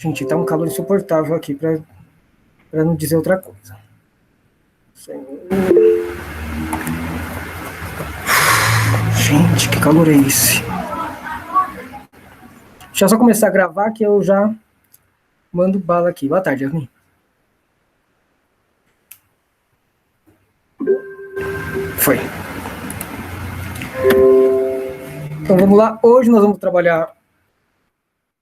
Gente, tá um calor insuportável aqui, para não dizer outra coisa. Gente, que calor é esse? Deixa eu só começar a gravar que eu já mando bala aqui. Boa tarde, Yasmin. Foi. Então vamos lá. Hoje nós vamos trabalhar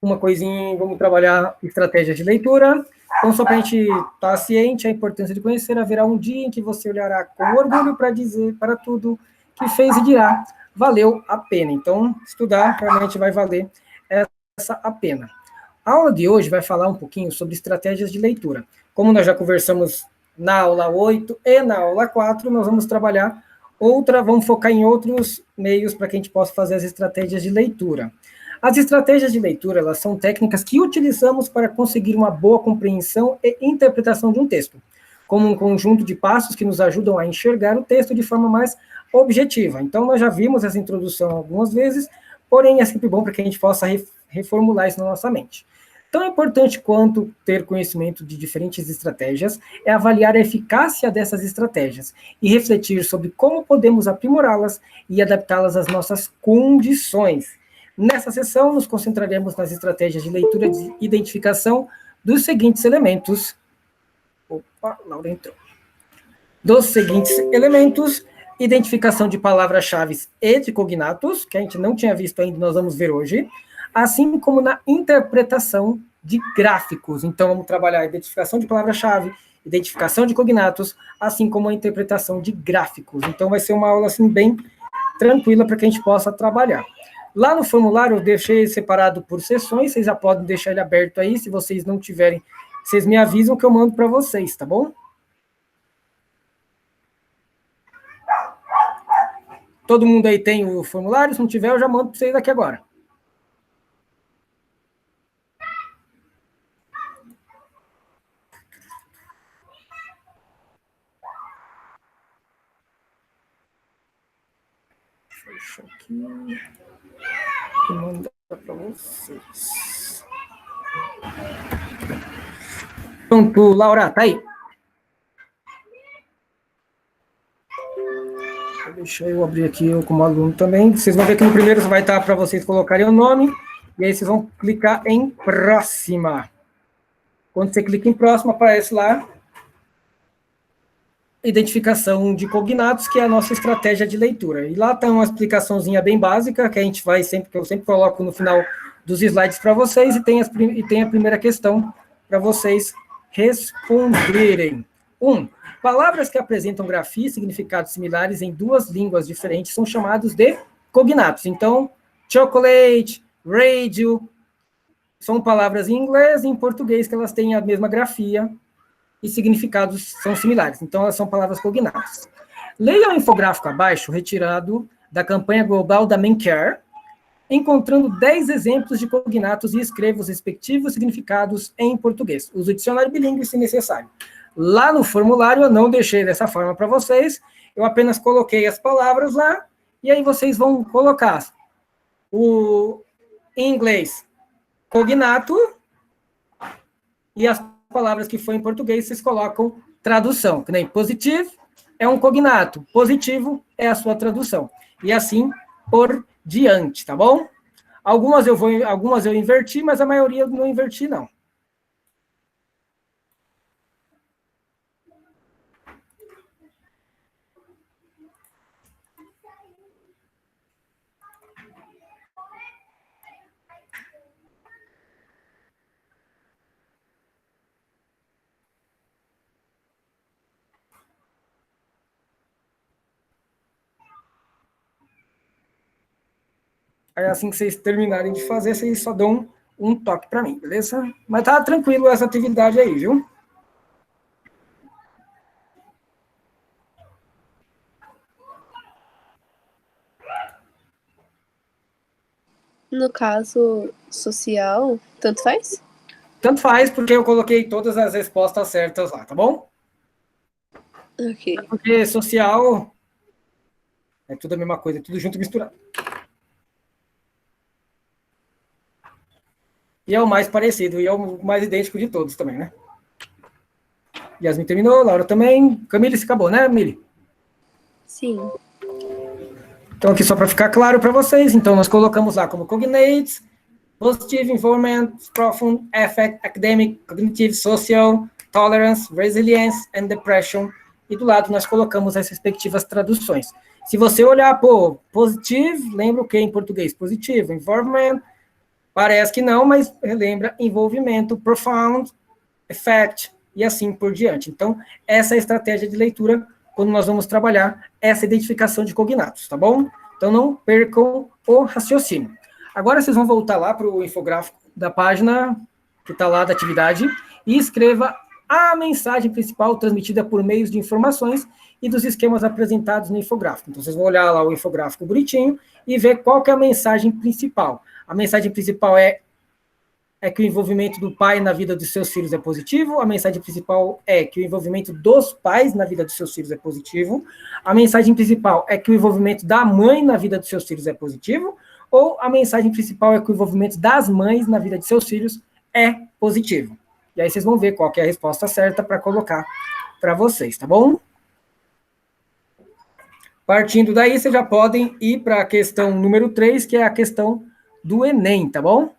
uma coisinha, vamos trabalhar estratégias de leitura. Então, só para a gente estar ciente, a importância de conhecer, haverá um dia em que você olhará com orgulho para dizer para tudo que fez e dirá, valeu a pena. Então, estudar realmente vai valer essa a pena. A aula de hoje vai falar um pouquinho sobre estratégias de leitura. Como nós já conversamos na aula 8 e na aula 4, nós vamos trabalhar vamos focar em outros meios para que a gente possa fazer as estratégias de leitura. As estratégias de leitura, elas são técnicas que utilizamos para conseguir uma boa compreensão e interpretação de um texto, como um conjunto de passos que nos ajudam a enxergar o texto de forma mais objetiva. Então, nós já vimos essa introdução algumas vezes, porém é sempre bom para que a gente possa reformular isso na nossa mente. Tão importante quanto ter conhecimento de diferentes estratégias é avaliar a eficácia dessas estratégias e refletir sobre como podemos aprimorá-las e adaptá-las às nossas condições. Nessa sessão, nos concentraremos nas estratégias de leitura de identificação dos seguintes elementos. Opa, Laura entrou. Dos seguintes elementos, identificação de palavras-chave e de cognatos, que a gente não tinha visto ainda, nós vamos ver hoje, assim como na interpretação de gráficos. Então, vamos trabalhar a identificação de palavra-chave, identificação de cognatos, assim como a interpretação de gráficos. Então, vai ser uma aula assim, bem tranquila para que a gente possa trabalhar. Lá no formulário eu deixei separado por sessões, vocês já podem deixar ele aberto aí, se vocês não tiverem, vocês me avisam que eu mando para vocês, tá bom? Todo mundo aí tem o formulário? Se não tiver, eu já mando para vocês aqui agora. Deixa aqui. Vou mandar para vocês. Pronto, Laura, tá aí. Deixa eu abrir aqui eu como aluno também. Vocês vão ver que no primeiro vai estar para vocês colocarem o nome, e aí vocês vão clicar em próxima. Quando você clica em próxima, aparece lá identificação de cognatos, que é a nossa estratégia de leitura. E lá está uma explicaçãozinha bem básica, que a gente vai sempre, que eu sempre coloco no final dos slides para vocês, e tem a primeira questão para vocês responderem. 1. Palavras que apresentam grafia e significados similares em duas línguas diferentes são chamados de cognatos. Então, chocolate, radio, são palavras em inglês e em português que elas têm a mesma grafia e significados são similares. Então, elas são palavras cognatas. Leia o infográfico abaixo, retirado da campanha global da Mencare, encontrando 10 exemplos de cognatos e escreva os respectivos significados em português. Use o dicionário bilíngue se necessário. Lá no formulário eu não deixei dessa forma para vocês, eu apenas coloquei as palavras lá, e aí vocês vão colocar em inglês, cognato, e as palavras que foi em português, vocês colocam tradução, que nem positivo é um cognato, positivo é a sua tradução, e assim por diante, tá bom? Algumas eu inverti, mas a maioria eu não inverti, não. Aí assim que vocês terminarem de fazer, vocês só dão um toque para mim, beleza? Mas tá tranquilo essa atividade aí, viu? No caso social, tanto faz? Tanto faz, porque eu coloquei todas as respostas certas lá, tá bom? Ok. Porque social é tudo a mesma coisa, tudo junto e misturado. E é o mais parecido, e é o mais idêntico de todos também, né? Yasmin terminou, Laura também. Camille, se acabou, né, Mili? Sim. Então, aqui só para ficar claro para vocês, então nós colocamos lá como cognates, positive, environment, profound, affect, academic, cognitive, social, tolerance, resilience and depression. E do lado nós colocamos as respectivas traduções. Se você olhar, pô, positive, lembra o que em português? Positivo, environment, parece que não, mas lembra envolvimento, profound, effect, e assim por diante. Então, essa é a estratégia de leitura quando nós vamos trabalhar essa identificação de cognatos, tá bom? Então, não percam o raciocínio. Agora, vocês vão voltar lá para o infográfico da página que está lá da atividade e escreva a mensagem principal transmitida por meios de informações e dos esquemas apresentados no infográfico. Então, vocês vão olhar lá o infográfico bonitinho e ver qual que é a mensagem principal. A mensagem principal é que o envolvimento do pai na vida dos seus filhos é positivo, a mensagem principal é que o envolvimento dos pais na vida dos seus filhos é positivo, a mensagem principal é que o envolvimento da mãe na vida dos seus filhos é positivo, ou a mensagem principal é que o envolvimento das mães na vida de seus filhos é positivo. E aí vocês vão ver qual que é a resposta certa para colocar para vocês, tá bom? Partindo daí, vocês já podem ir para a questão número 3, que é a questão do Enem, tá bom?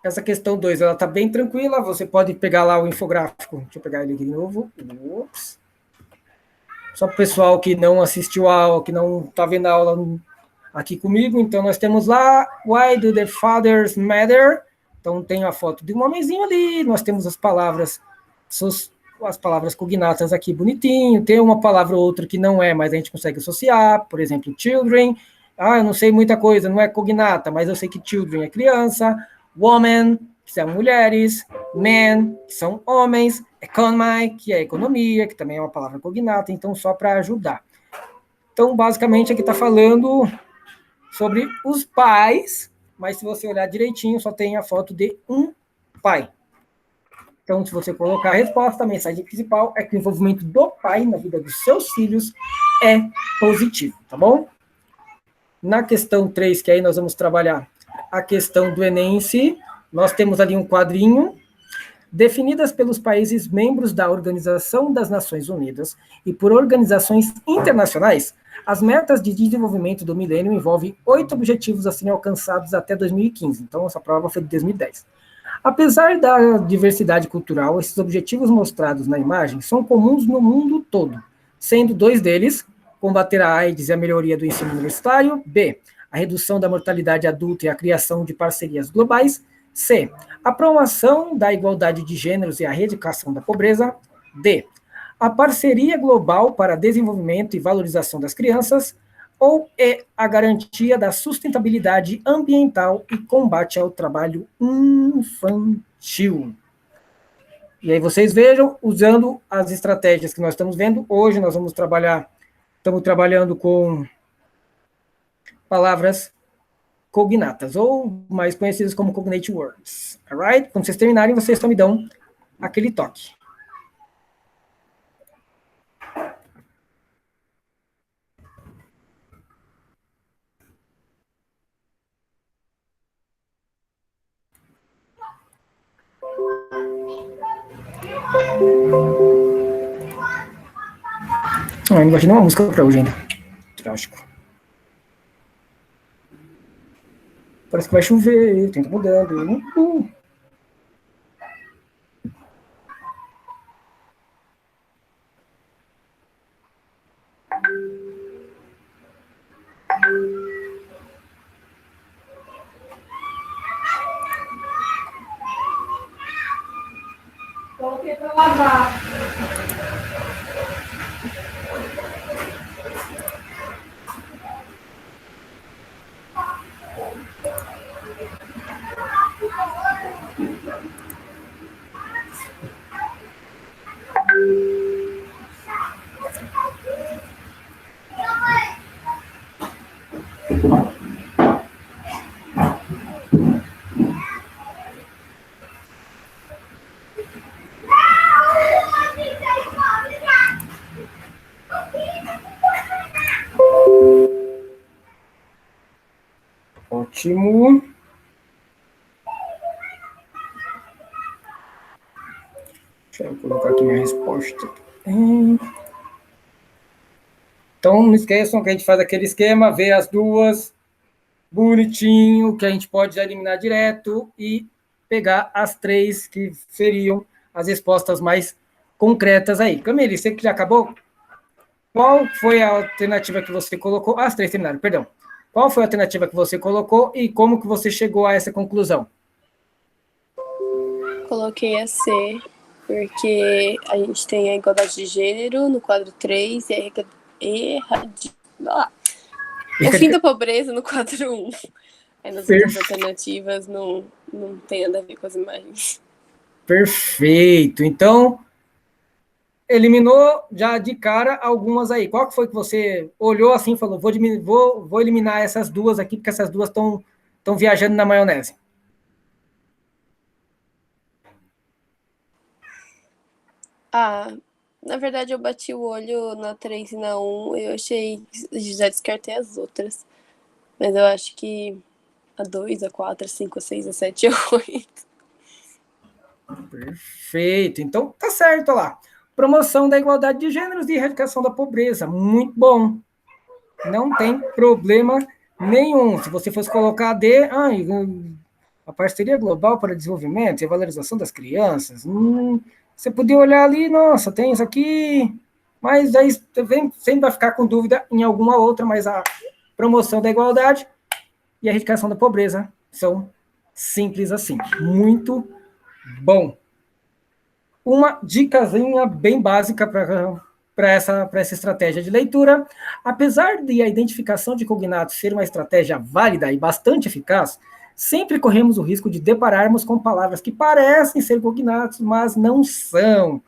Essa questão 2, ela está bem tranquila, você pode pegar lá o infográfico. Deixa eu pegar ele aqui de novo. Ups. Só para o pessoal que não assistiu a aula, que não está vendo a aula aqui comigo, então nós temos lá, Why do the fathers matter? Então tem a foto de um homenzinho ali, nós temos as palavras cognatas aqui bonitinho, tem uma palavra ou outra que não é, mas a gente consegue associar, por exemplo, children. Eu não sei muita coisa, não é cognata, mas eu sei que children é criança, woman, que são mulheres, men, que são homens, economy, que é economia, que também é uma palavra cognata, então só para ajudar. Então, basicamente, aqui está falando sobre os pais, mas se você olhar direitinho, só tem a foto de um pai. Então, se você colocar a resposta, a mensagem principal é que o envolvimento do pai na vida dos seus filhos é positivo, tá bom? Na questão 3, que aí nós vamos trabalhar a questão do Enem em si, nós temos ali um quadrinho, definidas pelos países membros da Organização das Nações Unidas e por organizações internacionais, as metas de desenvolvimento do milênio envolvem 8 objetivos a serem alcançados até 2015. Então, essa prova foi de 2010. Apesar da diversidade cultural, esses objetivos mostrados na imagem são comuns no mundo todo, sendo 2 deles, combater a AIDS e a melhoria do ensino universitário, B, a redução da mortalidade adulta e a criação de parcerias globais, C, a promoção da igualdade de gêneros e a erradicação da pobreza, D, a parceria global para desenvolvimento e valorização das crianças, ou E, a garantia da sustentabilidade ambiental e combate ao trabalho infantil. E aí vocês vejam, usando as estratégias que nós estamos vendo, hoje nós estamos trabalhando com palavras cognatas, ou mais conhecidas como cognate words. Alright? Quando vocês terminarem, vocês só me dão aquele toque. Não imaginei uma música para hoje ainda. Trágico. Parece que vai chover, tempo mudando. Coloquei para lavar. Ótimo. Deixa eu colocar aqui minha resposta. Então, não esqueçam que a gente faz aquele esquema, vê as duas, bonitinho, que a gente pode já eliminar direto e pegar as 3 que seriam as respostas mais concretas aí. Camille, você que já acabou? Qual foi a alternativa que você colocou? As 3 terminaram, perdão. Qual foi a alternativa que você colocou e como que você chegou a essa conclusão? Coloquei a C, porque a gente tem a igualdade de gênero no quadro 3 e o fim da pobreza no quadro 1. Aí nas outras alternativas não tem nada a ver com as imagens. Perfeito. Então, eliminou já de cara algumas aí. Qual que foi que você olhou assim e falou, vou eliminar essas duas aqui, porque essas duas estão viajando na maionese? Na verdade, eu bati o olho na 3 e na 1, eu achei, já descartei as outras. Mas eu acho que a 2, a 4, a 5, a 6, a 7 e a 8. Perfeito. Então, tá certo, olha lá. Promoção da igualdade de gêneros e erradicação da pobreza. Muito bom. Não tem problema nenhum. Se você fosse colocar a parceria global para desenvolvimento e a valorização das crianças, você podia olhar ali, nossa, tem isso aqui, mas aí sempre vai ficar com dúvida em alguma outra, mas a promoção da igualdade e a erradicação da pobreza são simples assim. Muito bom. Uma dicasinha bem básica para essa estratégia de leitura. Apesar de a identificação de cognatos ser uma estratégia válida e bastante eficaz, sempre corremos o risco de depararmos com palavras que parecem ser cognatos, mas não são.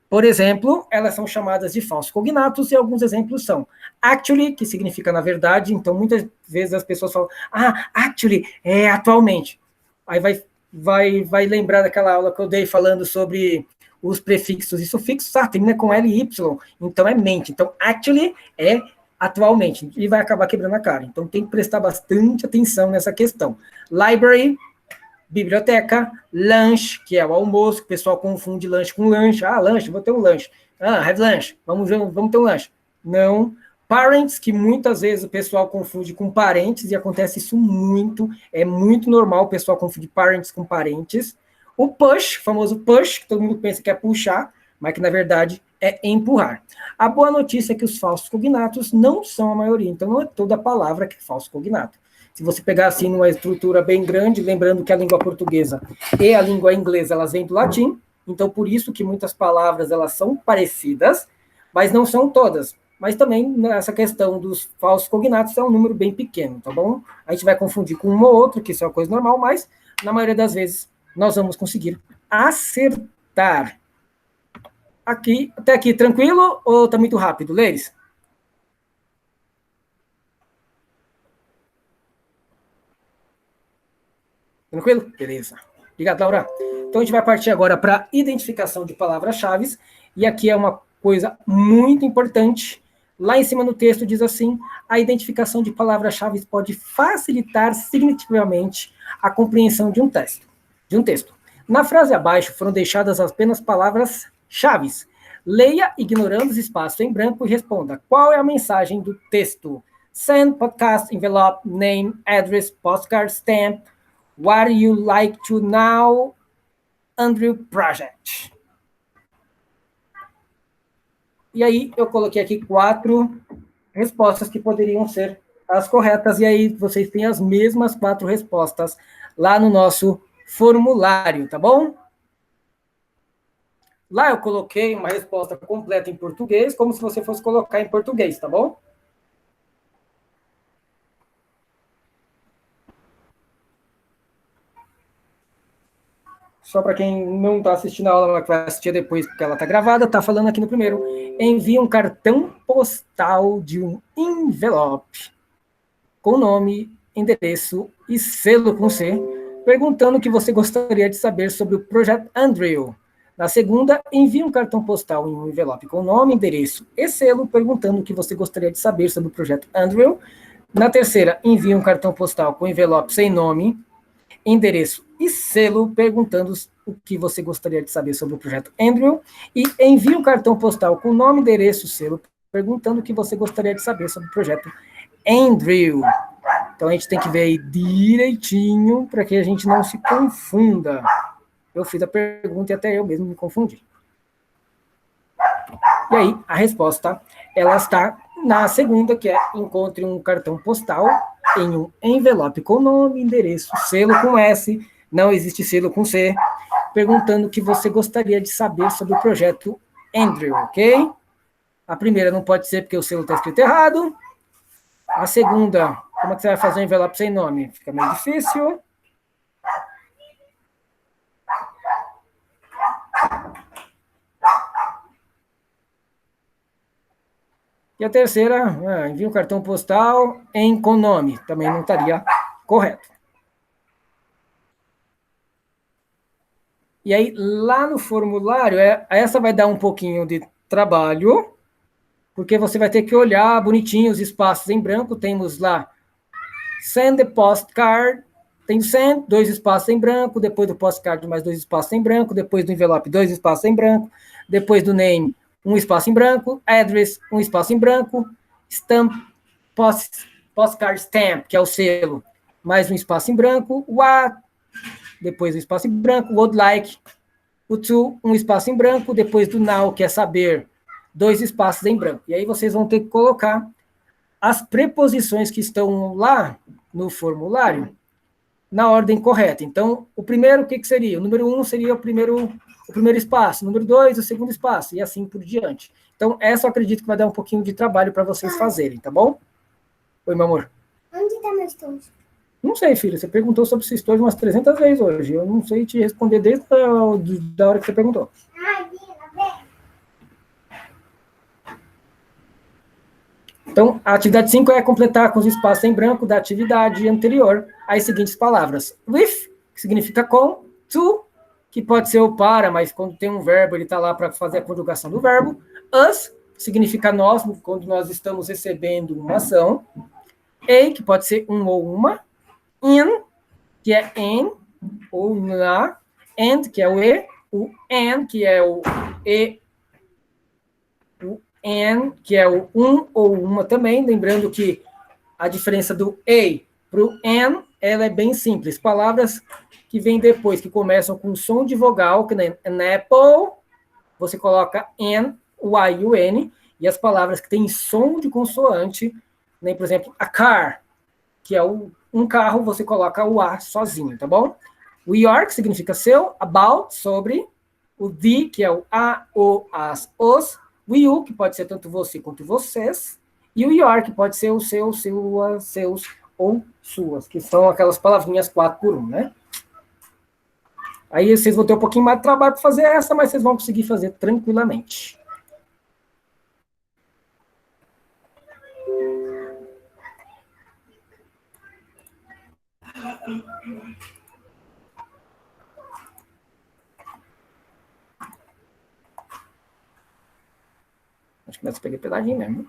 Por exemplo, elas são chamadas de falsos cognatos e alguns exemplos são actually, que significa na verdade, então muitas vezes as pessoas falam, actually, é atualmente. Aí vai lembrar daquela aula que eu dei falando sobre os prefixos e sufixos, termina com L e Y, então é mente. Então, actually é atualmente, e vai acabar quebrando a cara. Então, tem que prestar bastante atenção nessa questão. Library, biblioteca, lanche, que é o almoço, que o pessoal confunde lanche com lanche. Lanche, vou ter um lanche. Have lunch, vamos ter um lanche. Não. Parents, que muitas vezes o pessoal confunde com parentes, e acontece isso muito, é muito normal o pessoal confundir parents com parentes. O push, o famoso push, que todo mundo pensa que é puxar, mas que na verdade é empurrar. A boa notícia é que os falsos cognatos não são a maioria, então não é toda palavra que é falso cognato. Se você pegar assim numa estrutura bem grande, lembrando que a língua portuguesa e a língua inglesa, elas vêm do latim, então por isso que muitas palavras elas são parecidas, mas não são todas. Mas também nessa questão dos falsos cognatos é um número bem pequeno, tá bom? A gente vai confundir com um ou outro, que isso é uma coisa normal, mas na maioria das vezes nós vamos conseguir acertar. Até aqui, tranquilo ou está muito rápido, Leires? Tranquilo? Beleza. Obrigado, Laura. Então, a gente vai partir agora para a identificação de palavras-chave, e aqui é uma coisa muito importante. Lá em cima no texto diz assim, a identificação de palavras-chave pode facilitar significativamente a compreensão de um texto. Na frase abaixo foram deixadas apenas palavras-chave. Leia ignorando os espaços em branco e responda qual é a mensagem do texto. Send, podcast, envelope, name, address, postcard, stamp. What you like to know, Andrew Project. E aí eu coloquei aqui 4 respostas que poderiam ser as corretas, e aí vocês têm as mesmas 4 respostas lá no nosso formulário, tá bom? Lá eu coloquei uma resposta completa em português, como se você fosse colocar em português, tá bom? Só para quem não está assistindo a aula, mas vai assistir depois, porque ela está gravada, está falando aqui no primeiro. Envie um cartão postal de um envelope com nome, endereço e selo com C, perguntando o que você gostaria de saber sobre o Projeto Andrew. Na segunda, envie um cartão postal em um envelope com nome, endereço e selo, perguntando o que você gostaria de saber sobre o Projeto Andrew. Na terceira, envie um cartão postal com envelope sem nome, endereço e selo, perguntando o que você gostaria de saber sobre o projeto Andrew, e envie um cartão postal com nome, endereço e selo, perguntando o que você gostaria de saber sobre o projeto Andrew. Então, a gente tem que ver aí direitinho para que a gente não se confunda. Eu fiz a pergunta e até eu mesmo me confundi. E aí, a resposta, ela está na segunda, que é encontre um cartão postal em um envelope com nome, endereço, selo com S, não existe selo com C, perguntando o que você gostaria de saber sobre o projeto Andrew, ok? A primeira não pode ser porque o selo está escrito errado. A segunda, como é que você vai fazer um envelope sem nome? Fica meio difícil. E a terceira, envia um cartão postal com nome. Também não estaria correto. E aí, lá no formulário, essa vai dar um pouquinho de trabalho, porque você vai ter que olhar bonitinho os espaços em branco. Temos lá, send the postcard, tem send, 2 espaços em branco, depois do postcard mais 2 espaços em branco, depois do envelope 2 espaços em branco, depois do name 1 espaço em branco, address 1 espaço em branco, stamp, postcard stamp, que é o selo, mais 1 espaço em branco, what, depois um espaço em branco, would like, o to, 1 espaço em branco, depois do now, que é saber, 2 espaços em branco. E aí vocês vão ter que colocar as preposições que estão lá no formulário na ordem correta. Então, o primeiro, o que seria? O número 1 seria o primeiro espaço, o número 2, o segundo espaço, e assim por diante. Então, essa eu acredito que vai dar um pouquinho de trabalho para vocês fazerem, tá bom? Oi, meu amor. Onde está meu estojo? Não sei, filho, você perguntou sobre esse estojo umas 300 vezes hoje. Eu não sei te responder desde da hora que você perguntou. Então, a atividade 5 é completar com os espaços em branco da atividade anterior as seguintes palavras. With, que significa com, to, que pode ser o para, mas quando tem um verbo, ele está lá para fazer a conjugação do verbo. Us, que significa nós, quando nós estamos recebendo uma ação. A, que pode ser um ou uma. In, que é em, ou na. And, que é o e. O an, que é o e. O an, que é o um ou uma também, lembrando que a diferença do a para o an, ela é bem simples. Palavras que vêm depois, que começam com som de vogal, que nem an apple, você coloca n, o a e o n, e as palavras que têm som de consoante, nem, por exemplo, a car, que é um carro, você coloca o a sozinho, tá bom? We are, que significa seu, about, sobre, o the, que é o a, o, as, os, o you, que pode ser tanto você quanto vocês, e o your, que pode ser o seu, sua, seus ou suas, que são aquelas palavrinhas 4 por 1, né? Aí vocês vão ter um pouquinho mais de trabalho para fazer essa, mas vocês vão conseguir fazer tranquilamente. Acho que nessa peguei peladinho mesmo.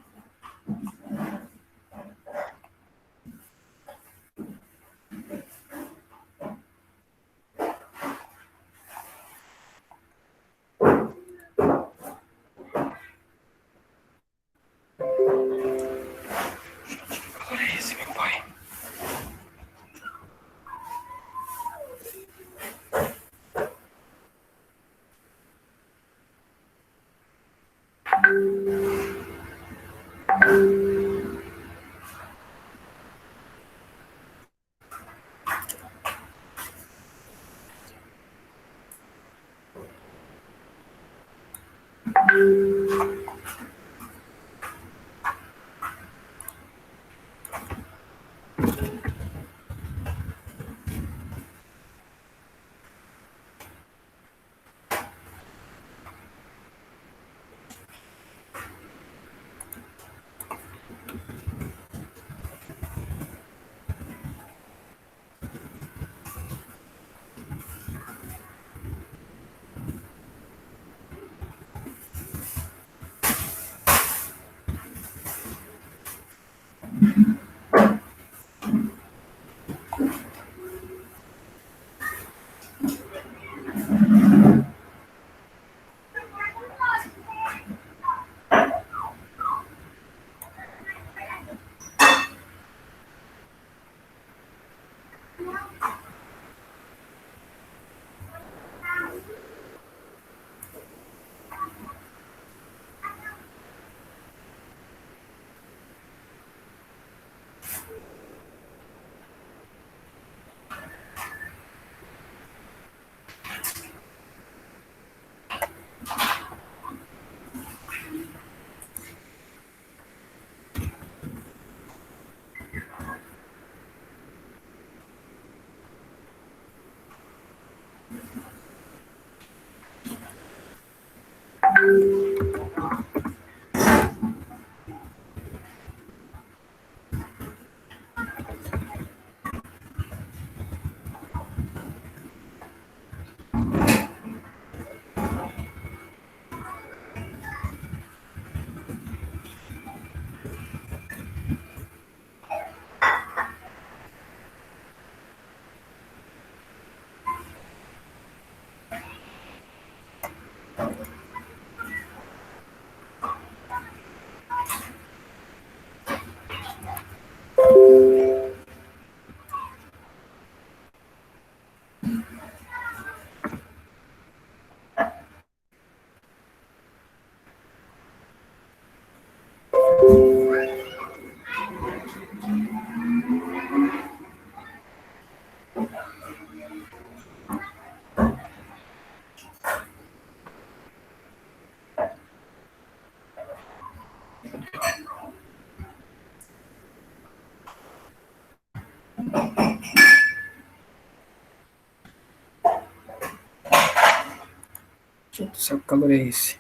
Gente do céu, que calor é esse?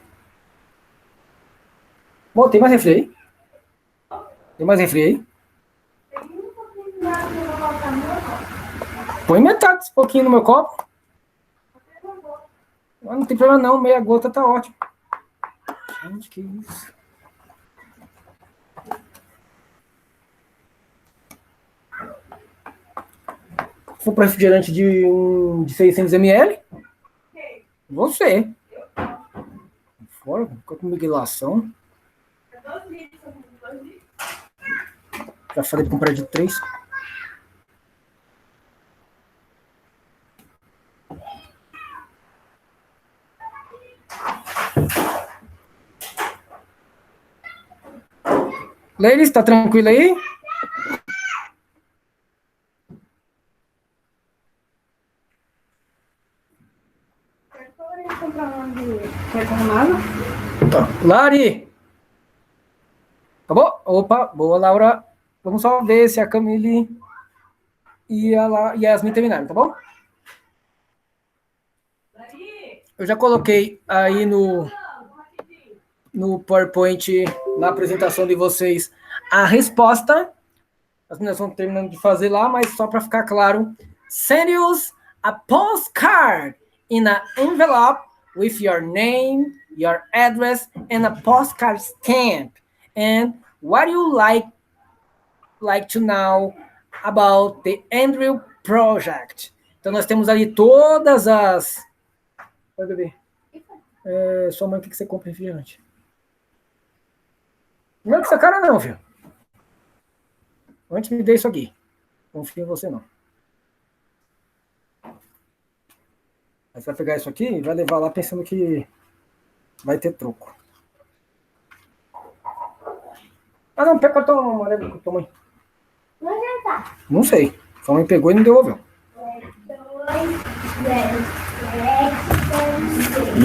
Bom, tem mais refri aí? Tem mais refri aí? Põe metade, um pouquinho no meu copo. Não tem problema não, meia gota tá ótimo. Gente, que isso? Se for para refrigerante de 600 ml, você. Fora, fica com miguelação. Já falei de comprar de 3. Ladies, tá tranquilo aí? Tá. Lari! Acabou? Opa, boa, Laura. Vamos só ver se a Camille e a Yasmin terminaram, tá bom? Eu já coloquei aí no PowerPoint, na apresentação de vocês, a resposta. As meninas estão terminando de fazer lá, mas só para ficar claro, send us a postcard in an envelope with your name, your address, and a postcard stamp. And what you like to know about the Andrew Project. Então, nós temos ali todas as... Oi, bebê. Sua mãe, o que você compra refrigerante? Não é com essa cara não, filho. Antes me dê isso aqui. Confio em você, não. Aí você vai pegar isso aqui e vai levar lá pensando que vai ter troco. Ah, não, pega o cartão amarelo com tua mãe. Onde tá? Não sei. Sua mãe pegou e não devolveu.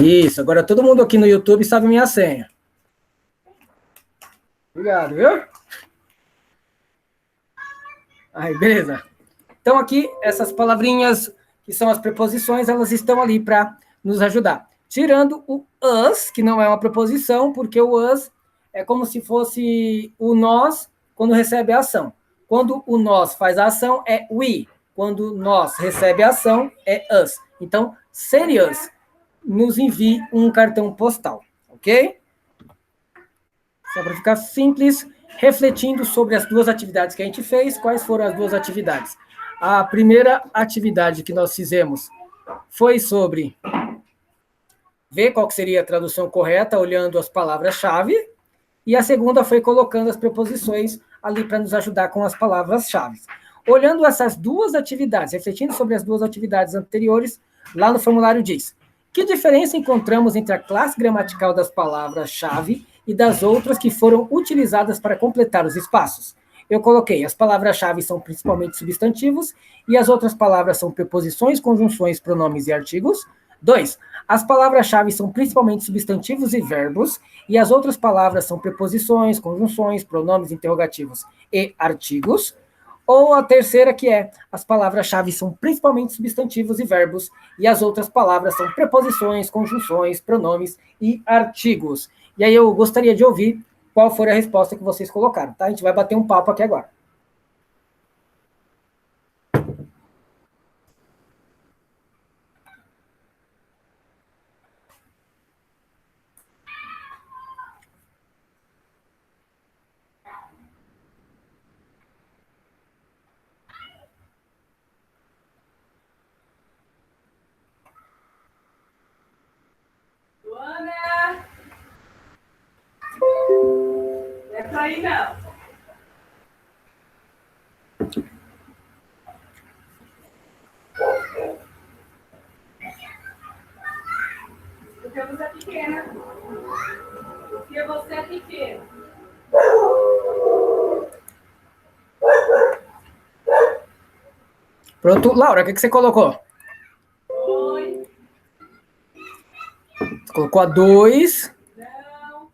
Isso, agora todo mundo aqui no YouTube sabe minha senha. Obrigado, viu? Aí, beleza. Então aqui, essas palavrinhas que são as preposições, elas estão ali para nos ajudar. Tirando o us, que não é uma preposição, porque o us é como se fosse o nós quando recebe a ação. Quando o nós faz a ação, é we. Quando nós recebe a ação, é us. Então, send us, nos envie um cartão postal, ok? Só para ficar simples, refletindo sobre as duas atividades que a gente fez. Quais foram as duas atividades? A primeira atividade que nós fizemos foi sobre ver qual que seria a tradução correta, olhando as palavras-chave. E a segunda foi colocando as preposições ali para nos ajudar com as palavras-chave. Olhando essas duas atividades, refletindo sobre as duas atividades anteriores, lá no formulário diz: que diferença encontramos entre a classe gramatical das palavras-chave e das outras que foram utilizadas para completar os espaços? Eu coloquei, as palavras-chave são principalmente substantivos e as outras palavras são preposições, conjunções, pronomes e artigos. 2. As palavras-chave são principalmente substantivos e verbos e as outras palavras são preposições, conjunções, pronomes interrogativos e artigos. Ou a terceira, que é, as palavras-chave são principalmente substantivos e verbos, e as outras palavras são preposições, conjunções, pronomes e artigos. E aí eu gostaria de ouvir qual foi a resposta que vocês colocaram, tá? A gente vai bater um papo aqui agora. Luana! Não é pra ir, não. Porque você é pequena. Porque você é pequena. Pronto. Laura, o que você colocou? Oi. Você colocou a 2. Não.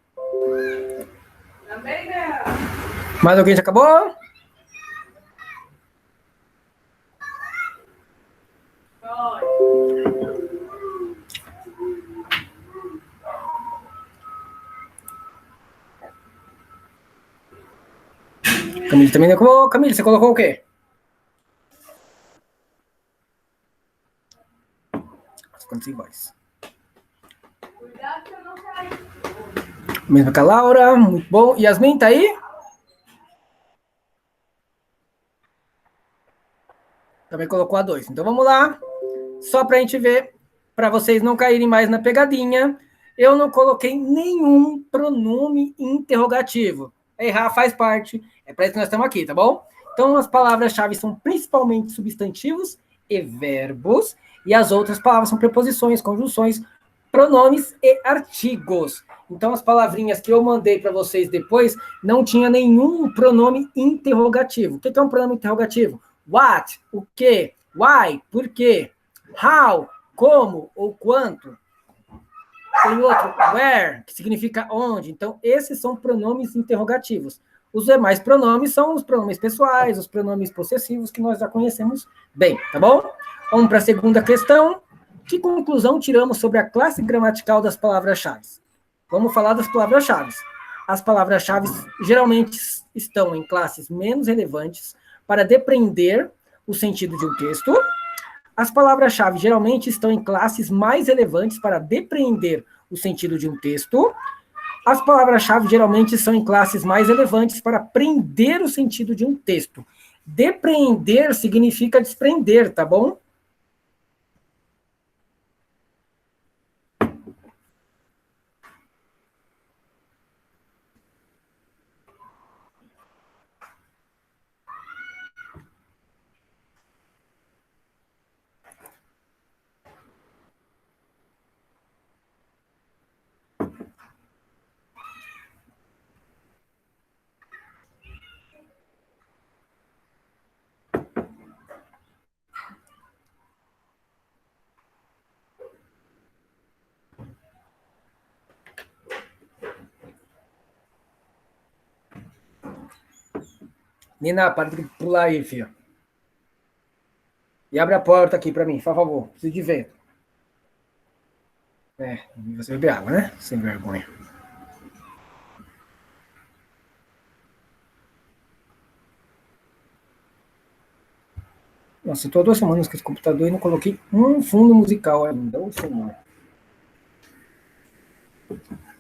Também não. Mais alguém já acabou? Camille também não colocou. Camille, você colocou o quê? As contas iguais. Cuidado pra não cair. Mesmo que a Laura, muito bom. Yasmin, tá aí? Também colocou a 2. Então vamos lá. Só para a gente ver, para vocês não caírem mais na pegadinha, eu não coloquei nenhum pronome interrogativo. Errar faz parte, é para isso que nós estamos aqui, tá bom? Então as palavras-chave são principalmente substantivos e verbos, e as outras palavras são preposições, conjunções, pronomes e artigos. Então as palavrinhas que eu mandei para vocês depois não tinha nenhum pronome interrogativo. O que é um pronome interrogativo? What? O quê? Why? Por quê? How? Como ou quanto? Tem outro, where, que significa onde. Então, esses são pronomes interrogativos. Os demais pronomes são os pronomes pessoais, os pronomes possessivos, que nós já conhecemos bem, tá bom? Vamos para a segunda questão. Que conclusão tiramos sobre a classe gramatical das palavras-chave? Vamos falar das palavras-chave. As palavras-chave geralmente estão em classes menos relevantes para depreender o sentido de um texto. As palavras-chave geralmente estão em classes mais relevantes para depreender o sentido de um texto. As palavras-chave geralmente são em classes mais relevantes para prender o sentido de um texto. Depreender significa desprender, tá bom? Nina, para de pular aí, filho. E abre a porta aqui para mim, por favor. Preciso de vento. Você bebe água, né? Sem vergonha. Nossa, estou há 2 semanas com esse computador e não coloquei um fundo musical ainda. Ô, senhor.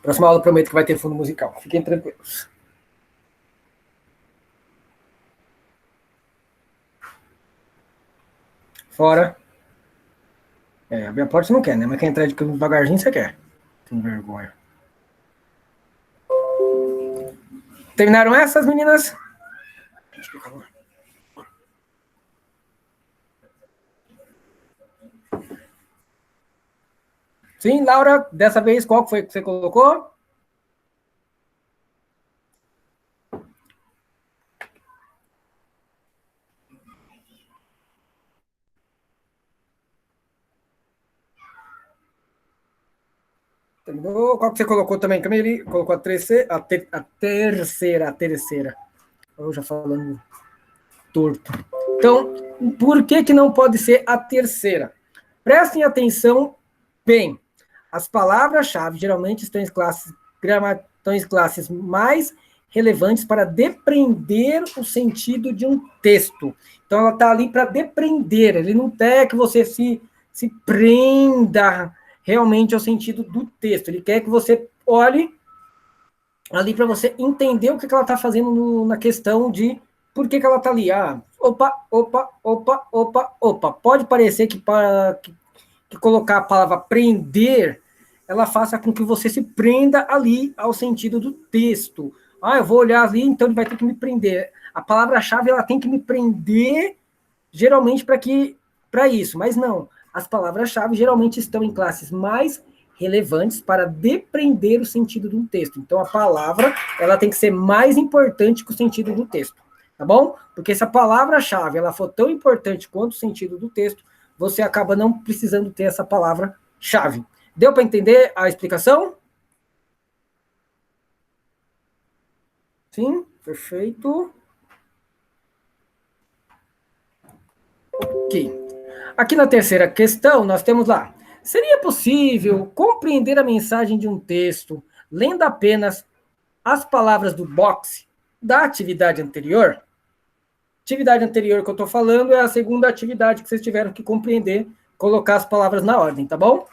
Próxima aula eu prometo que vai ter fundo musical. Fiquem tranquilos. Fora. Abrir a porta você não quer, né? Mas quer entrar devagarzinho você quer. Tem vergonha. Terminaram essas, meninas? Por favor. Sim, Laura, dessa vez qual foi que você colocou? Terminou. Qual que você colocou também, Camille? Colocou a terceira. Eu já falando torto. Então, por que não pode ser a terceira? Prestem atenção bem. As palavras-chave geralmente estão em classes mais relevantes para depreender o sentido de um texto. Então, ela está ali para depreender. Ele não quer que você se prenda realmente ao sentido do texto. Ele quer que você olhe ali para você entender o que ela está fazendo na questão de por que ela está ali. Opa. Pode parecer que colocar a palavra prender, ela faça com que você se prenda ali ao sentido do texto. Eu vou olhar ali, então ele vai ter que me prender. A palavra-chave, ela tem que me prender, geralmente, para isso. Mas não. As palavras-chave geralmente estão em classes mais relevantes para depreender o sentido de um texto. Então, a palavra, ela tem que ser mais importante que o sentido do texto. Tá bom? Porque se a palavra-chave, ela for tão importante quanto o sentido do texto, você acaba não precisando ter essa palavra-chave. Deu para entender a explicação? Sim? Perfeito. Ok. Aqui na terceira questão, nós temos lá: seria possível compreender a mensagem de um texto lendo apenas as palavras do box da atividade anterior? Atividade anterior que eu estou falando é a segunda atividade que vocês tiveram que compreender, colocar as palavras na ordem, tá bom?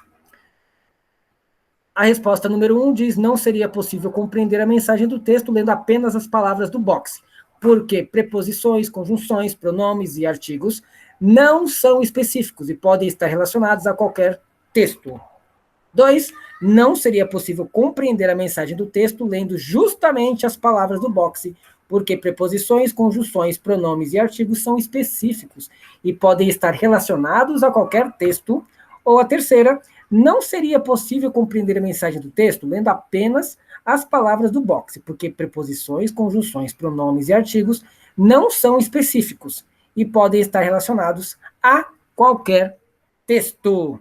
A resposta número 1 diz: não seria possível compreender a mensagem do texto lendo apenas as palavras do box, porque preposições, conjunções, pronomes e artigos não são específicos e podem estar relacionados a qualquer texto. 2. Não seria possível compreender a mensagem do texto lendo justamente as palavras do box, porque preposições, conjunções, pronomes e artigos são específicos e podem estar relacionados a qualquer texto. Ou a terceira: não seria possível compreender a mensagem do texto lendo apenas as palavras do box, porque preposições, conjunções, pronomes e artigos não são específicos e podem estar relacionados a qualquer texto.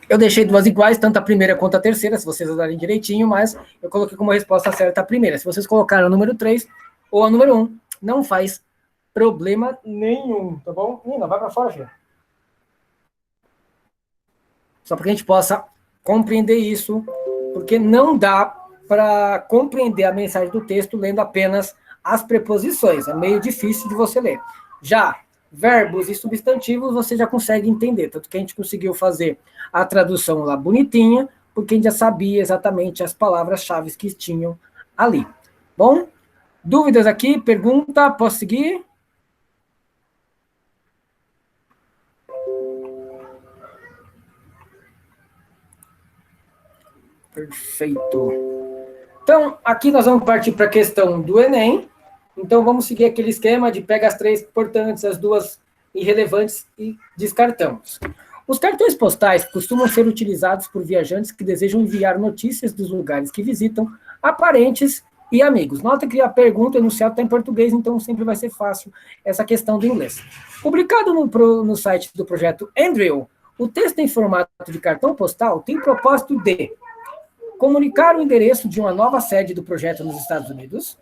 Eu deixei duas iguais, tanto a primeira quanto a terceira, se vocês olharem direitinho, mas eu coloquei como resposta certa a primeira. Se vocês colocaram o número 3 ou a número 1, não faz problema nenhum, tá bom? Nina, vai para fora, filha. Só para que a gente possa compreender isso, porque não dá para compreender a mensagem do texto lendo apenas as preposições. É meio difícil de você ler. Já verbos e substantivos você já consegue entender, tanto que a gente conseguiu fazer a tradução lá bonitinha, porque a gente já sabia exatamente as palavras-chave que tinham ali. Bom, dúvidas aqui? Pergunta? Posso seguir? Perfeito. Então, aqui nós vamos partir para a questão do Enem. Então, vamos seguir aquele esquema de pega as 3 importantes, as 2 irrelevantes e descartamos. Os cartões postais costumam ser utilizados por viajantes que desejam enviar notícias dos lugares que visitam a parentes e amigos. Nota que a pergunta, o enunciado está em português, então sempre vai ser fácil essa questão do inglês. Publicado no site do projeto Andrew, o texto em formato de cartão postal tem o propósito de comunicar o endereço de uma nova sede do projeto nos Estados Unidos,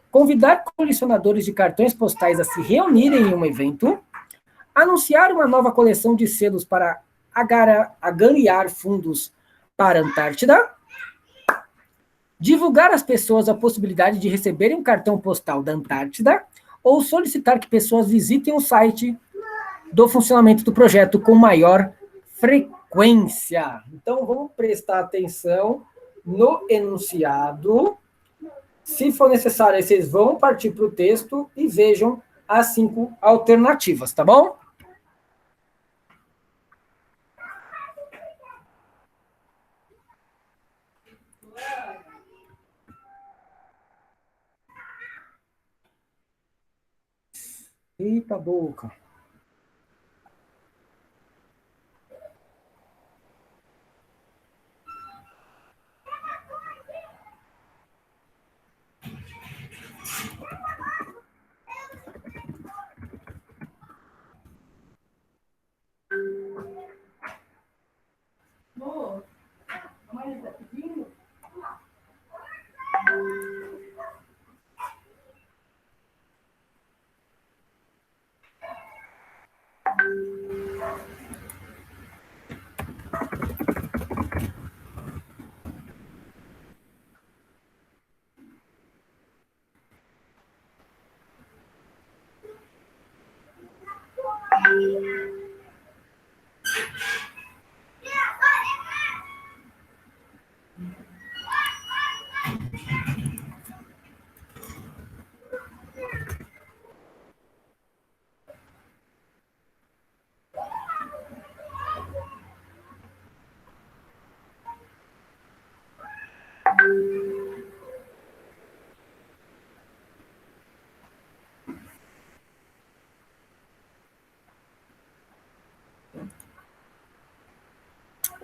convidar colecionadores de cartões postais a se reunirem em um evento, anunciar uma nova coleção de selos para angariar fundos para a Antártida, divulgar às pessoas a possibilidade de receberem um cartão postal da Antártida ou solicitar que pessoas visitem o site do funcionamento do projeto com maior frequência. Então, vamos prestar atenção no enunciado. Se for necessário, aí vocês vão partir para o texto e vejam as 5 alternativas, tá bom? Eita boca.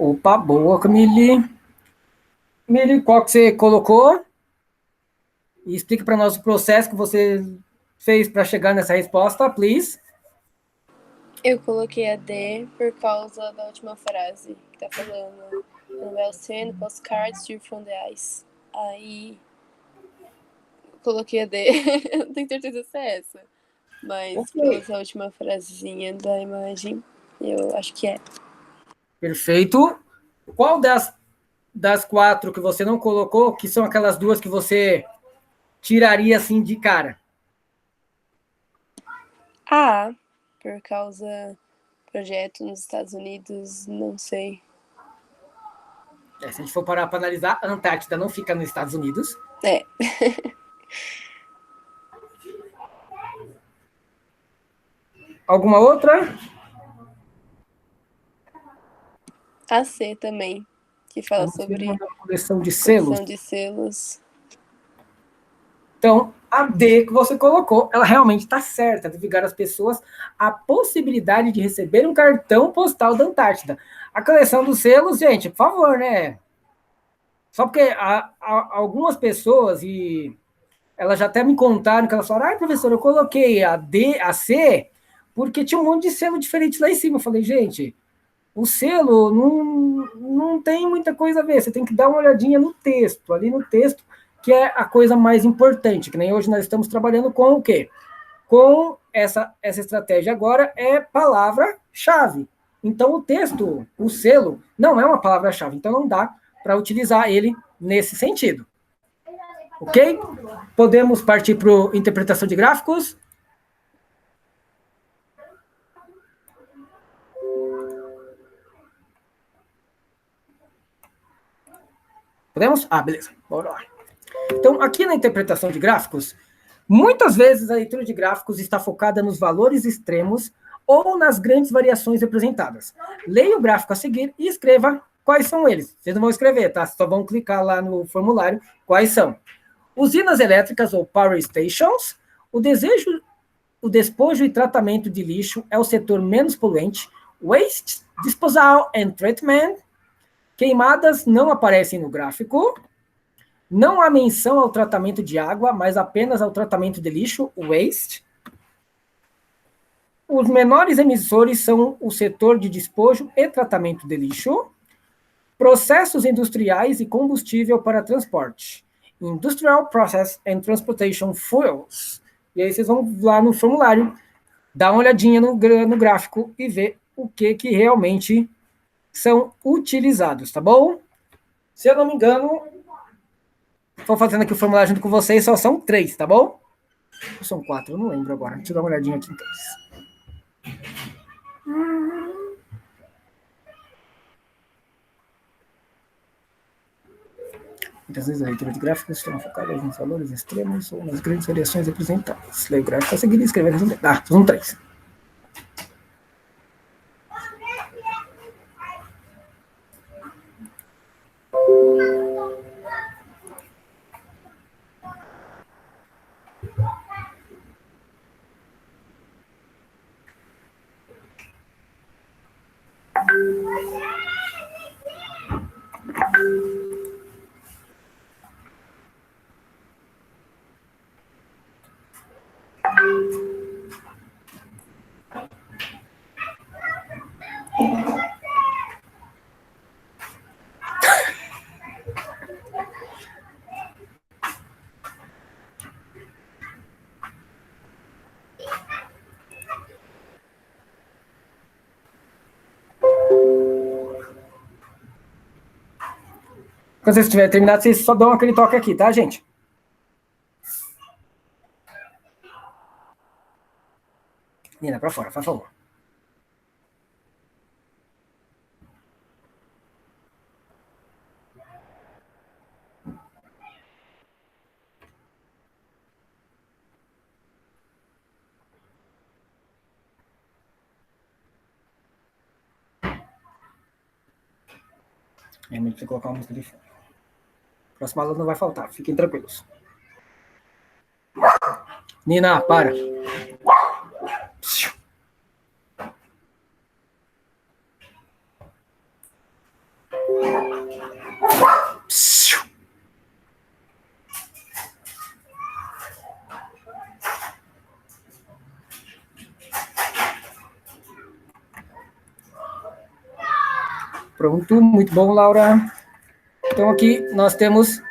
Opa, boa, Camille. Camille, qual que você colocou? E explique para nós o processo que você fez para chegar nessa resposta, please. Eu coloquei a D por causa da última frase, que tá falando Well send postcards to you from the ice. Aí coloquei a D. Eu não tenho certeza se é essa. Mas pela essa última frasezinha da imagem, eu acho que é. Perfeito. Qual das 4 que você não colocou, que são aquelas 2 que você tiraria assim de cara? A, por causa projeto nos Estados Unidos, não sei. Se a gente for parar para analisar, a Antártida não fica nos Estados Unidos. É. Alguma outra? A C também, que fala sobre coleção de selos. coleção de selos. Então, a D que você colocou, ela realmente está certa, de ligar as pessoas a possibilidade de receber um cartão postal da Antártida. A coleção dos selos, gente, por favor, né? Só porque algumas pessoas, e elas já até me contaram, que elas falaram, professor, eu coloquei a D, a C, porque tinha um monte de selo diferente lá em cima. Eu falei, gente, o selo não tem muita coisa a ver, você tem que dar uma olhadinha no texto, ali no texto, que é a coisa mais importante, que nem hoje nós estamos trabalhando com o quê? Com essa estratégia agora é palavra-chave. Então, o texto, o selo, não é uma palavra-chave, então não dá para utilizar ele nesse sentido. Ok? Podemos partir para a interpretação de gráficos? Podemos? Ah, beleza. Bora lá. Então, aqui na interpretação de gráficos, muitas vezes a leitura de gráficos está focada nos valores extremos ou nas grandes variações representadas. Leia o gráfico a seguir e escreva quais são eles. Vocês não vão escrever, tá? Só vão clicar lá no formulário quais são. Usinas elétricas ou power stations, o despojo e tratamento de lixo é o setor menos poluente. Waste, disposal and treatment. Queimadas não aparecem no gráfico. Não há menção ao tratamento de água, mas apenas ao tratamento de lixo, waste. Os menores emissores são o setor de despojo e tratamento de lixo. Processos industriais e combustível para transporte. Industrial Process and Transportation Fuels. E aí vocês vão lá no formulário, dar uma olhadinha no gráfico e ver o que realmente são utilizados, tá bom? Se eu não me engano, estou fazendo aqui o formulário junto com vocês, só são 3, tá bom? Ou são 4, eu não lembro agora. Deixa eu dar uma olhadinha aqui então. Muitas vezes a leitura de gráficos estão focadas nos valores extremos ou nas grandes variações representadas. Leia o gráfico a seguir e escreve a resumo. Ah, são 3. Quando vocês tiverem terminado, vocês só dão aquele toque aqui, tá, gente? Nina, para fora, por favor. Realmente precisa colocar uma música de fundo. Próxima aula não vai faltar, fiquem tranquilos. Nina, para. Pronto, muito bom, Laura. Então, aqui nós temos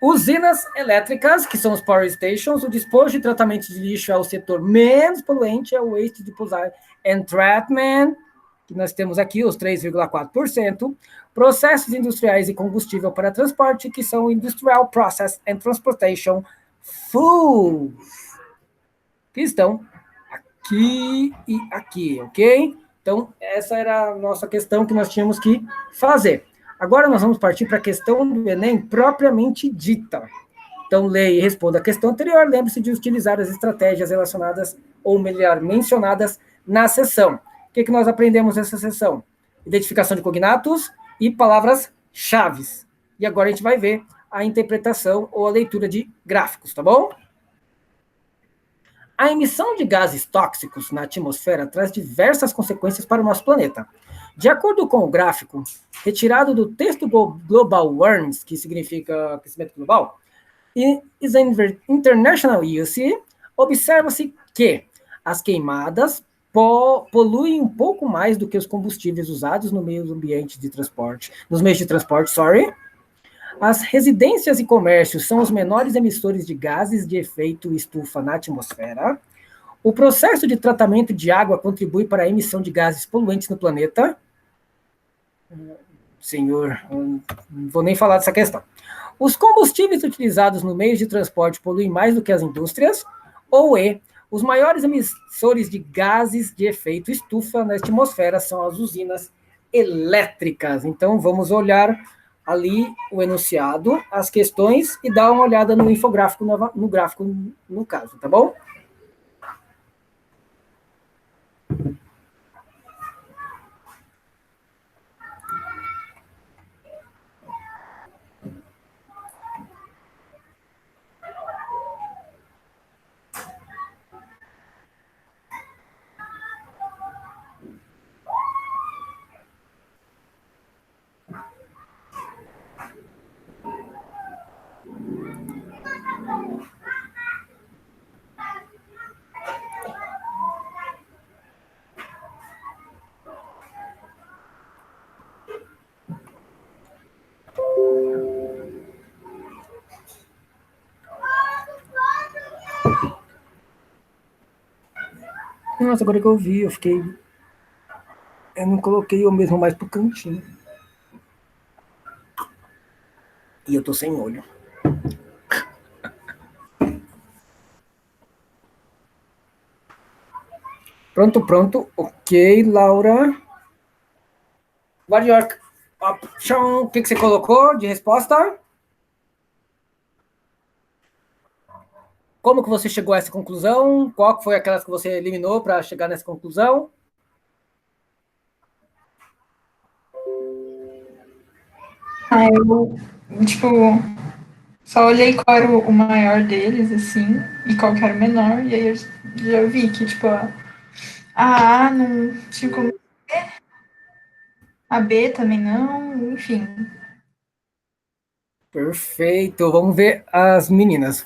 usinas elétricas, que são os power stations. O despojo de tratamento de lixo é o setor menos poluente, é o waste disposal and treatment, que nós temos aqui os 3,4%. Processos industriais e combustível para transporte, que são Industrial Process and Transportation Full, que estão aqui e aqui, ok? Então, essa era a nossa questão que nós tínhamos que fazer. Agora nós vamos partir para a questão do Enem propriamente dita. Então, leia e responda a questão anterior. Lembre-se de utilizar as estratégias relacionadas, ou melhor, mencionadas na sessão. O que nós aprendemos nessa sessão? Identificação de cognatos e palavras-chave. E agora a gente vai ver a interpretação ou a leitura de gráficos, tá bom? A emissão de gases tóxicos na atmosfera traz diversas consequências para o nosso planeta. De acordo com o gráfico, retirado do texto Global Warming, que significa aquecimento global, e is an international use, observa-se que as queimadas poluem um pouco mais do que os combustíveis usados no meio ambiente de transporte, nos meios de transporte, As residências e comércios são os menores emissores de gases de efeito estufa na atmosfera. O processo de tratamento de água contribui para a emissão de gases poluentes no planeta. Senhor, não vou nem falar dessa questão. Os combustíveis utilizados no meio de transporte poluem mais do que as indústrias. Ou os maiores emissores de gases de efeito estufa na atmosfera são as usinas elétricas. Então, vamos olhar ali o enunciado, as questões, e dar uma olhada no infográfico, no gráfico, no caso, tá bom? Nossa, agora que eu vi, eu não coloquei eu mesmo mais pro cantinho. E eu tô sem olho. Pronto. Ok, Laura. What your option? O que você colocou de resposta? Como que você chegou a essa conclusão? Qual foi aquelas que você eliminou para chegar nessa conclusão? Eu, tipo, só olhei qual era o maior deles, assim, e qual que era o menor, e aí eu já vi que, tipo, a A não tinha como ser, a B também não, enfim. Perfeito. Vamos ver as meninas.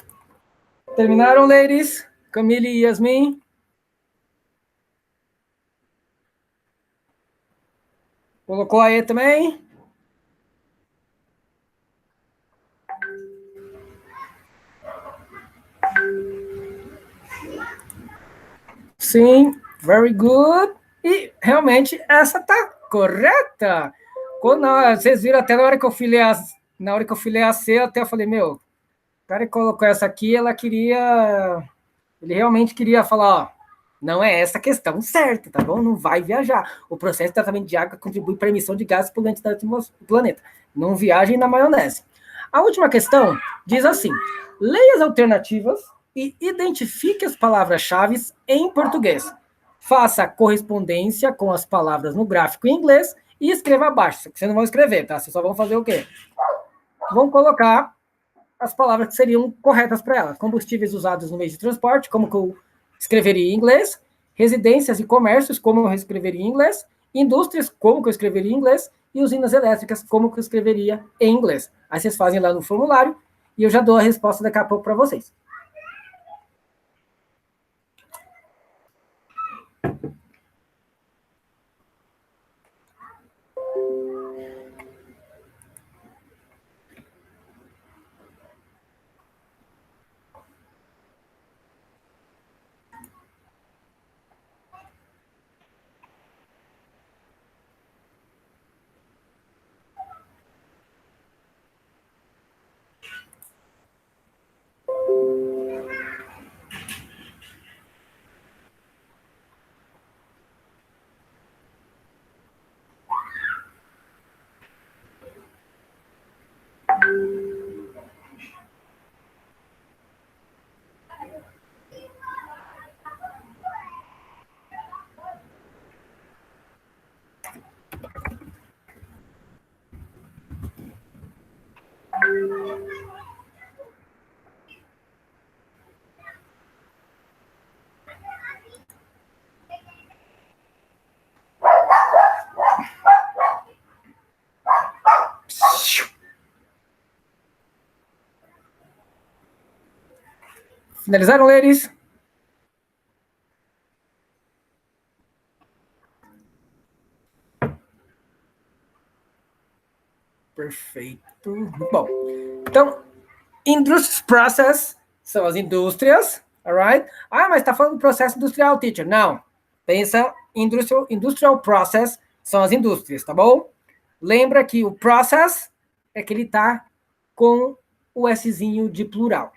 Terminaram, ladies? Camille e Yasmin? Colocou aí também? Sim, very good. E realmente essa tá correta. Vocês viram até na hora que eu fui ler a C, até eu falei, meu, o cara que colocou essa aqui, ele realmente queria falar, ó, não é essa a questão certa, tá bom? Não vai viajar. O processo de tratamento de água contribui para a emissão de gases poluentes do planeta. Não viajem na maionese. A última questão diz assim: leia as alternativas e identifique as palavras-chave em português. Faça a correspondência com as palavras no gráfico em inglês e escreva abaixo. Vocês não vão escrever, tá? Vocês só vão fazer o quê? Vão colocar as palavras que seriam corretas para elas. Combustíveis usados no meio de transporte, como que eu escreveria em inglês. Residências e comércios, como eu escreveria em inglês. Indústrias, como que eu escreveria em inglês. E usinas elétricas, como que eu escreveria em inglês. Aí vocês fazem lá no formulário e eu já dou a resposta daqui a pouco para vocês. Finalizaram, ladies? Perfeito. Bom, então, industries process são as indústrias, alright? Ah, mas está falando do processo industrial, teacher. Não. Pensa, industrial process são as indústrias, tá bom? Lembra que o process é que ele está com o Szinho de plural.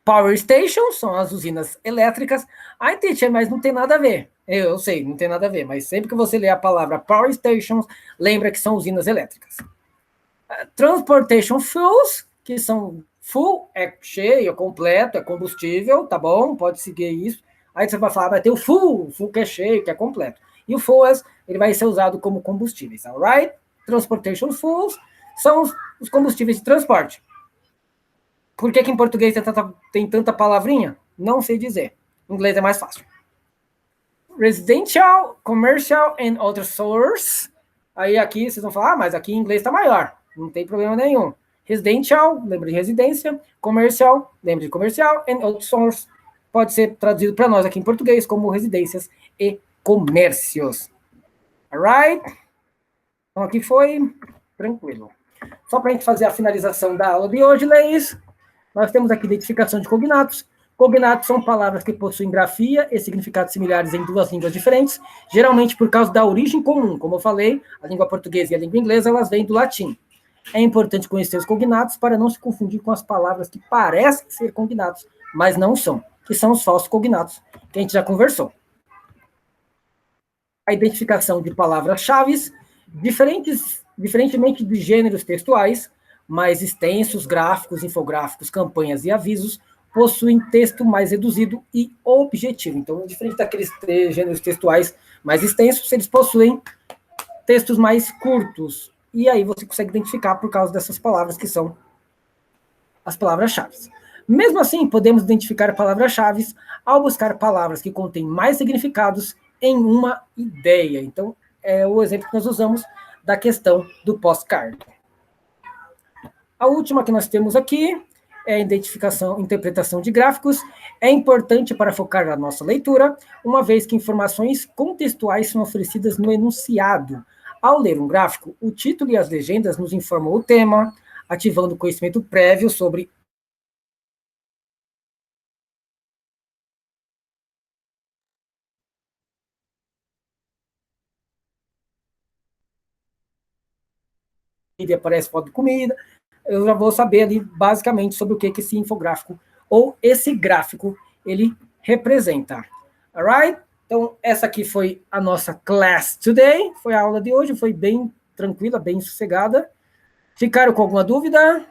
Power stations são as usinas elétricas. Ai, teacher, mas não tem nada a ver. Eu sei, não tem nada a ver, mas sempre que você lê a palavra power stations, lembra que são usinas elétricas. Transportation fuels, que são full, é cheio, é completo, é combustível, tá bom? Pode seguir isso. Aí você vai falar, vai ter o full que é cheio, que é completo. E o fuels, ele vai ser usado como combustíveis, alright? Transportation fuels são os combustíveis de transporte. Por que em português tem tanta palavrinha? Não sei dizer. Em inglês é mais fácil. Residential, commercial and other source. Aí aqui vocês vão falar, mas aqui em inglês está maior. Não tem problema nenhum. Residential, lembra de residência. Commercial, lembra de comercial. And other source, pode ser traduzido para nós aqui em português como residências e comércios. Alright? Então aqui foi tranquilo. Só para a gente fazer a finalização da aula de hoje, ladies. Nós temos aqui identificação de cognatos. Cognatos são palavras que possuem grafia e significados similares em duas línguas diferentes, geralmente por causa da origem comum. Como eu falei, a língua portuguesa e a língua inglesa, elas vêm do latim. É importante conhecer os cognatos para não se confundir com as palavras que parecem ser cognatos, mas não são, que são os falsos cognatos, que a gente já conversou. A identificação de palavras-chave, diferentemente de gêneros textuais, mais extensos, gráficos, infográficos, campanhas e avisos, possuem texto mais reduzido e objetivo. Então, diferente daqueles gêneros textuais mais extensos, eles possuem textos mais curtos. E aí você consegue identificar por causa dessas palavras que são as palavras-chave. Mesmo assim, podemos identificar palavras-chave ao buscar palavras que contêm mais significados em uma ideia. Então, é o exemplo que nós usamos da questão do postcard. A última que nós temos aqui é a identificação, interpretação de gráficos. É importante para focar na nossa leitura, uma vez que informações contextuais são oferecidas no enunciado. Ao ler um gráfico, o título e as legendas nos informam o tema, ativando o conhecimento prévio sobre e aparece foto de comida, eu já vou saber ali basicamente sobre o que esse infográfico ou esse gráfico ele representa. Alright? Então, essa aqui foi a nossa class today, foi a aula de hoje, foi bem tranquila, bem sossegada. Ficaram com alguma dúvida?